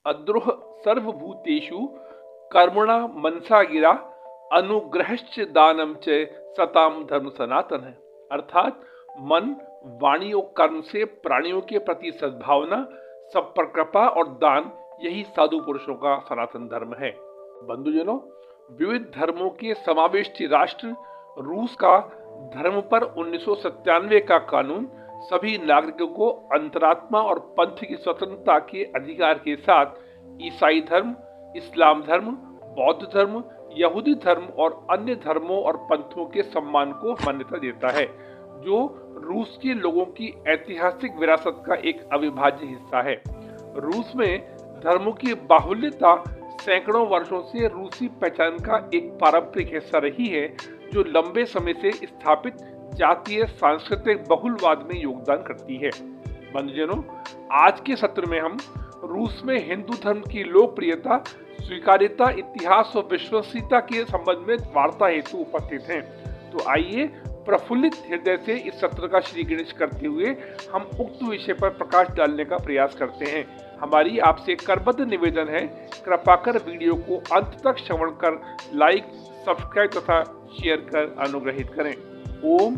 अद्रोह सर्वभूतेषु कर्मणा मनसा गिरा अनुग्रहश्च दानम च सताम धर्म सनातन है। अर्थात मन, वाणी और कर्म से प्राणियों के प्रति सद्भावना, सब पर कृपा और दान, यही साधु पुरुषों का सनातन धर्म है। बंधुजनों, विविध धर्मों के समावेशी राष्ट्र रूस का धर्म पर 1997 का कानून सभी नागरिकों को अंतरात्मा और पंथ की स्वतंत्रता के अधिकार के साथ ईसाई धर्म, इस्लाम धर्म, बौद्ध धर्म, यहूदी धर्म और अन्य धर्मों और पंथों के सम्मान को मान्यता देता है, जो रूस के लोगों की ऐतिहासिक विरासत का एक अविभाज्य हिस्सा है। रूस में धर्मों की बाहुल्यता सैकड़ों वर्षों से रूसी पहचान का एक पारंपरिक हिस्सा रही है, जो लंबे समय से स्थापित जातीय सांस्कृतिक बहुलवाद में योगदान करती है। बंधुजनों, आज के सत्र में हम रूस में हिंदू धर्म की लोकप्रियता, स्वीकार्यता, इतिहास और विश्वसनीयता के संबंध में वार्ता हेतु उपस्थित हैं। तो आइए प्रफुल्लित हृदय से इस सत्र का श्री गणेश करते हुए हम उक्त विषय पर प्रकाश डालने का प्रयास करते हैं। हमारी आपसे करबद्ध निवेदन है, कृपा कर वीडियो को अंत तक श्रवण कर लाइक, सब्सक्राइब तथा शेयर कर अनुग्रहित करें। ओम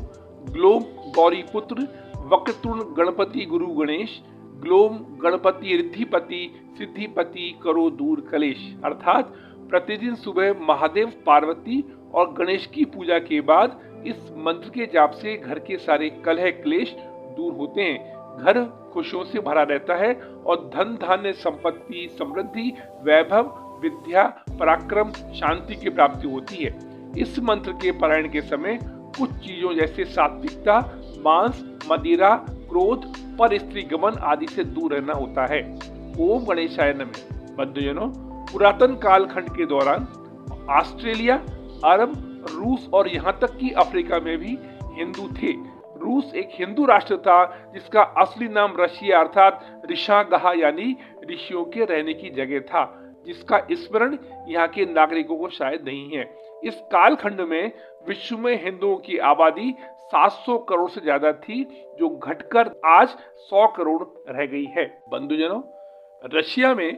ग्लोम गौरी पुत्र वक्रतुंड गणपति गुरु गणेश, ग्लोम गणपति रिद्धिपति सिद्धिपति करो दूर कलेश। अर्थात प्रतिदिन सुबह महादेव, पार्वती और गणेश की पूजा के बाद इस मंत्र के जाप से घर के सारे कलह क्लेश दूर होते हैं, घर खुशियों से भरा रहता है और धन धान्य, संपत्ति, समृद्धि, वैभव, विद्या, पराक्रम, शांति की प्राप्ति होती है। इस मंत्र के पारायण के समय कुछ चीजों जैसे सात्विकता, मांस, मदिरा, क्रोध, पर स्त्री गमन आदि से दूर रहना होता है। ओम गणेशाय नमः। बंधुजनों, पुरातन कालखंड के दौरान ऑस्ट्रेलिया, अरब, रूस और यहाँ तक कि अफ्रीका में भी हिंदू थे। रूस एक हिंदू राष्ट्र था जिसका असली नाम रशिया अर्थात ऋषागहा यानी ऋषियों के रहने की जगह था, जिसका स्मरण यहाँ के नागरिकों को शायद नहीं है। इस कालखंड में विश्व में हिंदुओं की आबादी 700 करोड़ से ज्यादा थी, जो घटकर आज 100 करोड़ रह गई है। बंधुजनों, रशिया में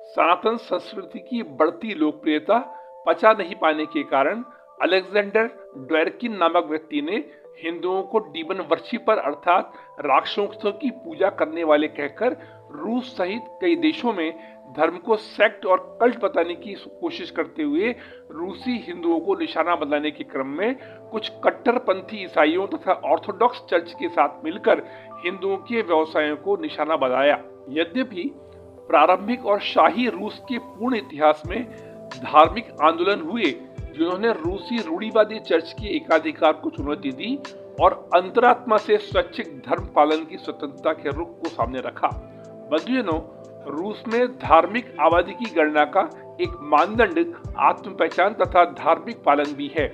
सनातन संस्कृति की बढ़ती लोकप्रियता पचा नहीं पाने के कारण अलेक्जेंडर ड्वेरकिन नामक व्यक्ति ने हिंदुओं को डीमन वर्शिपर अर्थात राक्षसों की पूजा करने वाले कहकर रूस सहित कई देशों में धर्म को सेक्ट और कल्ट बताने की कोशिश करते हुए रूसी हिंदुओं को निशाना बनाने के क्रम में कुछ कट्टरपंथी ईसाइयों तथा ऑर्थोडॉक्स चर्च के साथ मिलकर हिंदुओं के व्यवसायों को निशाना बनाया। यद्यपि प्रारंभिक और शाही रूस के पूर्ण इतिहास में धार्मिक आंदोलन हुए जिन्होंने रूसी रूढ़िवादी चर्च के एकाधिकार को चुनौती दी और अंतरात्मा से स्वैच्छिक धर्म पालन की स्वतंत्रता के रुख को सामने रखा। बंधुजनों, रूस में धार्मिक आबादी की गणना का एक मानदंड आत्म पहचान तथा धार्मिक पालन भी है,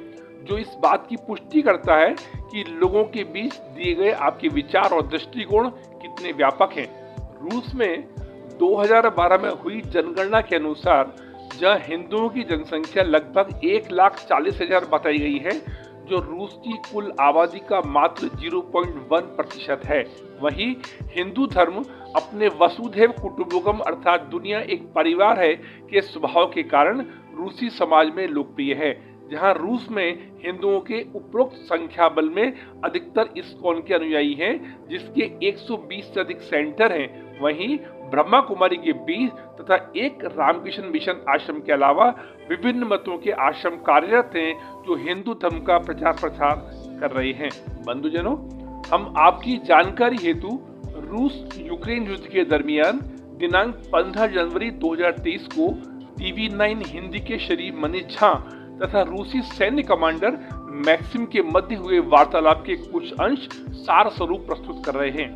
जो इस बात की पुष्टि करता है कि लोगों के बीच दिए गए आपके विचार और दृष्टिकोण कितने व्यापक हैं। रूस में 2012 में हुई जनगणना के अनुसार जहां हिंदुओं की जनसंख्या लगभग 1,40,000 बताई गई है, जो रूस की कुल आबादी का मात्र 0.1% है, वहीं हिंदू धर्म अपने वसुधैव कुटुंबकम अर्थात दुनिया एक परिवार है के स्वभाव के कारण रूसी समाज में लोकप्रिय है। जहां रूस में हिंदुओं के उपरोक्त संख्या बल में अधिकतर इस्कॉन के अनुयायी हैं, जिसके 120 से अधिक सेंटर हैं, वहीं ब्रह्मा कुमारी के 20 तथा एक रामकृष्ण मिशन आश्रम के अलावा विभिन्न मतों के आश्रम कार्यरत हैं, जो हिंदू धर्म का प्रचार प्रसार कर रहे हैं। बंधुजनों, हम आपकी जानकारी हेतु रूस यूक्रेन युद्ध के दरमियान दिनांक 15 जनवरी 2023 को TV9 हिंदी के शरीफ मनीष झा तथा रूसी सैन्य कमांडर मैक्सिम के मध्य हुए वार्तालाप के कुछ अंश सार स्वरूप प्रस्तुत कर रहे हैं।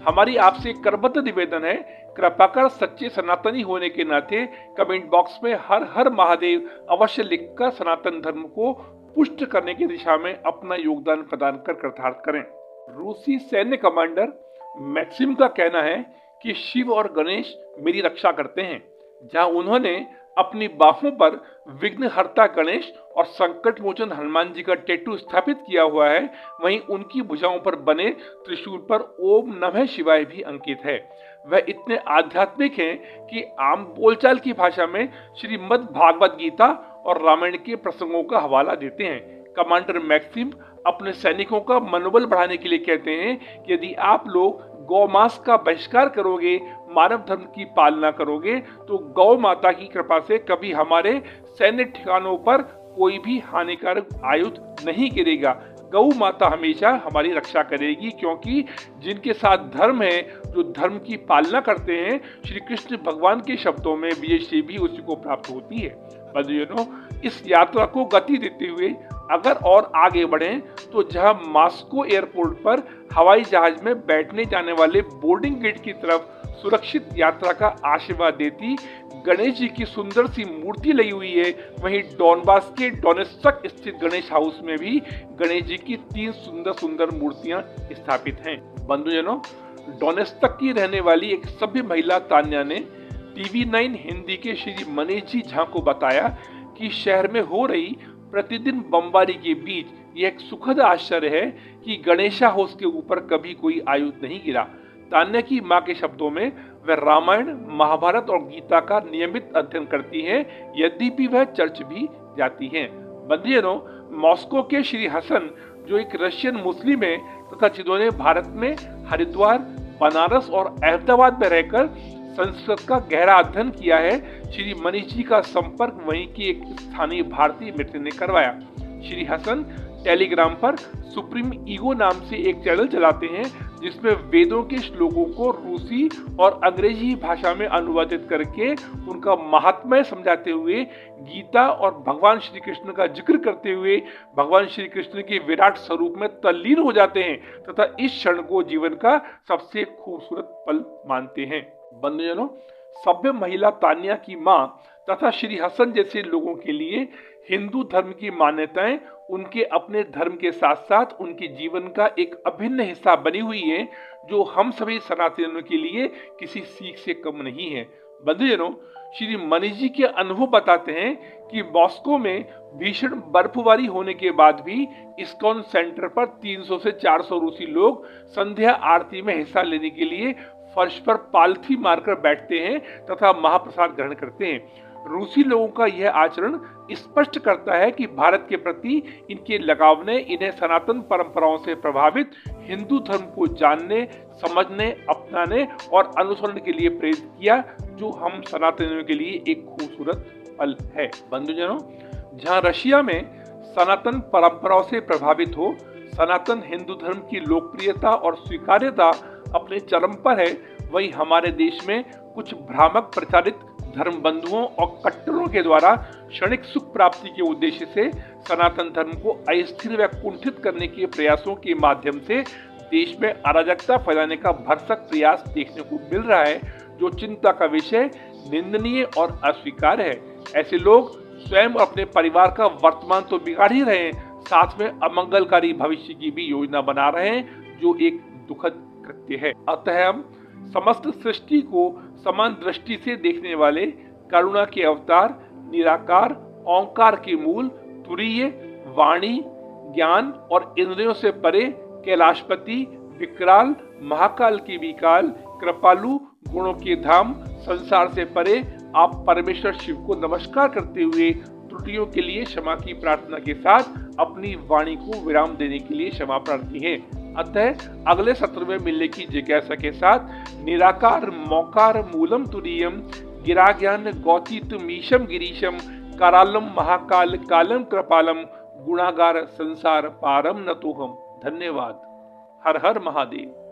हमारी आपसे करबद्ध निवेदन है, कृपा कर सच्चे सनातनी होने के नाते कमेंट बॉक्स में हर हर महादेव अवश्य लिखकर सनातन धर्म को पुष्ट करने की दिशा में अपना योगदान प्रदान कर कृतार्थ करें। रूसी सैन्य कमांडर मैक्सिम का कहना है कि शिव और गणेश मेरी रक्षा करते हैं। जहां उन्होंने अपनी बाहों पर विघ्नहर्ता गणेश और संकट मोचन हनुमान जी का टैटू स्थापित किया हुआ है, वहीं उनकी भुजाओं पर बने त्रिशूल पर ओम नमः शिवाय भी अंकित है। वह इतने आध्यात्मिक हैं कि आम बोलचाल की भाषा में श्रीमद् भागवत गीता और रामायण के प्रसंगों का हवाला देते हैं। कमांडर मैक्सिम अपने सैनिकों का मनोबल बढ़ाने के लिए कहते हैं कि यदि आप लोग गौमांस का बहिष्कार करोगे, मानव धर्म की पालना करोगे, तो गौ माता की कृपा से कभी हमारे सैन्य ठिकानों पर कोई भी हानिकारक आयुध नहीं गिरेगा। गौ माता हमेशा हमारी रक्षा करेगी, क्योंकि जिनके साथ धर्म है, जो धर्म की पालना करते हैं, श्री कृष्ण भगवान के शब्दों में विजय से भी उसी को प्राप्त होती है। बंधुजनों, इस यात्रा को गति देते हुए अगर और आगे बढ़ें तो जहां मॉस्को एयरपोर्ट पर हवाई जहाज में बैठने जाने वाले बोर्डिंग गेट की तरफ सुरक्षित यात्रा का आशीर्वाद देती गणेश जी की सुंदर सी मूर्ति लगी हुई है, वहीं डॉनबास के डोनेत्स्क स्थित गणेश हाउस में भी गणेश जी की 3 सुंदर सुंदर मूर्तियां स्थापित हैं। बंधुजनों, डोनेत्स्क की रहने वाली एक सभ्य महिला तान्या ने TV9 हिंदी के श्री मनीष जी झा को बताया कि शहर में हो रही प्रतिदिन बमबारी के बीच यह एक सुखद आश्चर्य है कि गणेशा हाउस के ऊपर कभी कोई आयुध नहीं गिरा। तान्या की मां के शब्दों में वह रामायण, महाभारत और गीता का नियमित अध्ययन करती हैं, यद्यपि वह चर्च भी जाती हैं। बंधुजनों, मॉस्को के श्री हसन, जो एक रशियन मुस्लिम है तथा जिन्होंने भारत में हरिद्वार, बनारस और अहमदाबाद में रहकर संस्कृत का गहरा अध्ययन किया है, श्री मनीष जी का संपर्क वहीं की एक स्थानीय भारतीय मित्र ने करवाया। श्री हसन टेलीग्राम पर सुप्रीम ईगो नाम से एक चैनल चलाते हैं, जिसमें वेदों के श्लोकों को रूसी और अंग्रेजी भाषा में अनुवादित करके उनका महात्म्य समझाते हुए, गीता और भगवान श्री कृष्ण का जिक्र करते हुए भगवान श्री कृष्ण के विराट स्वरूप में तल्लीन हो जाते हैं तथा इस क्षण को जीवन का सबसे खूबसूरत पल मानते हैं। बंधुजनों, सभ्य महिला तान्या की मां तथा श्री हसन जैसे लोगों के लिए हिंदू धर्म की मान्यताएं उनके अपने धर्म के साथ साथ उनके जीवन का एक अभिन्न हिस्सा बनी हुई है, जो हम सभी सनातनियों के लिए किसी सीख से कम नहीं है। बंधुजनों, श्री मनीष जी के अनुभव बताते हैं कि मॉस्को में भीषण बर्फबारी होने के बाद भी इस्कॉन सेंटर पर 300 से 400 रूसी लोग संध्या आरती में हिस्सा लेने के लिए फर्श पर पालथी मारकर बैठते हैं तथा महाप्रसाद ग्रहण करते हैं। रूसी लोगों का यह आचरण स्पष्ट करता है कि भारत के प्रति इनके लगाव ने इन्हें सनातन परंपराओं से प्रभावित हिंदू धर्म को जानने, समझने, अपनाने और अनुसरण के लिए प्रेरित किया, जो हम सनातनियों के लिए एक खूबसूरत पल है। बंधुजनों, जहां रशिया में सनातन परंपराओं से प्रभावित हो सनातन हिंदू धर्म की लोकप्रियता और स्वीकार्यता अपने चरम पर है, वहीं हमारे देश में कुछ भ्रामक प्रचारित धर्म बंधुओं और कट्टरों के द्वारा क्षणिक सुख प्राप्ति के उद्देश्य से सनातन धर्म को अस्थिर व कुंठित करने के प्रयासों के माध्यम से देश में अराजकता फैलाने का भरसक प्रयास देखने को मिल रहा है, जो चिंता का विषय, निंदनीय और अस्वीकार है। ऐसे लोग स्वयं अपने परिवार का वर्तमान तो बिगाड़ ही रहे हैं, साथ में अमंगलकारी भविष्य की भी योजना बना रहे हैं, जो एक दुखद कृत्य है। अतः हम समस्त सृष्टि को समान दृष्टि से देखने वाले करुणा के अवतार, निराकार, ओंकार के मूल, तुरीय, वाणी, ज्ञान और इंद्रियों से परे, कैलाशपति, विकराल, महाकाल के विकाल, कृपालु, गुणों के धाम, संसार से परे आप परमेश्वर शिव को नमस्कार करते हुए त्रुटियों के लिए क्षमा की प्रार्थना के साथ अपनी वाणी को विराम देने के लिए क्षमा प्रार्थी है। अतः अगले सत्र में मिलने की जिज्ञासा के साथ निराकार मौकार मूलम तुरीयम गिराज्ञान गौतीत मीशम गिरीशम करालम महाकाल कालम कृपालम गुणागार संसार पारम नतोहम। धन्यवाद। हर हर महादेव।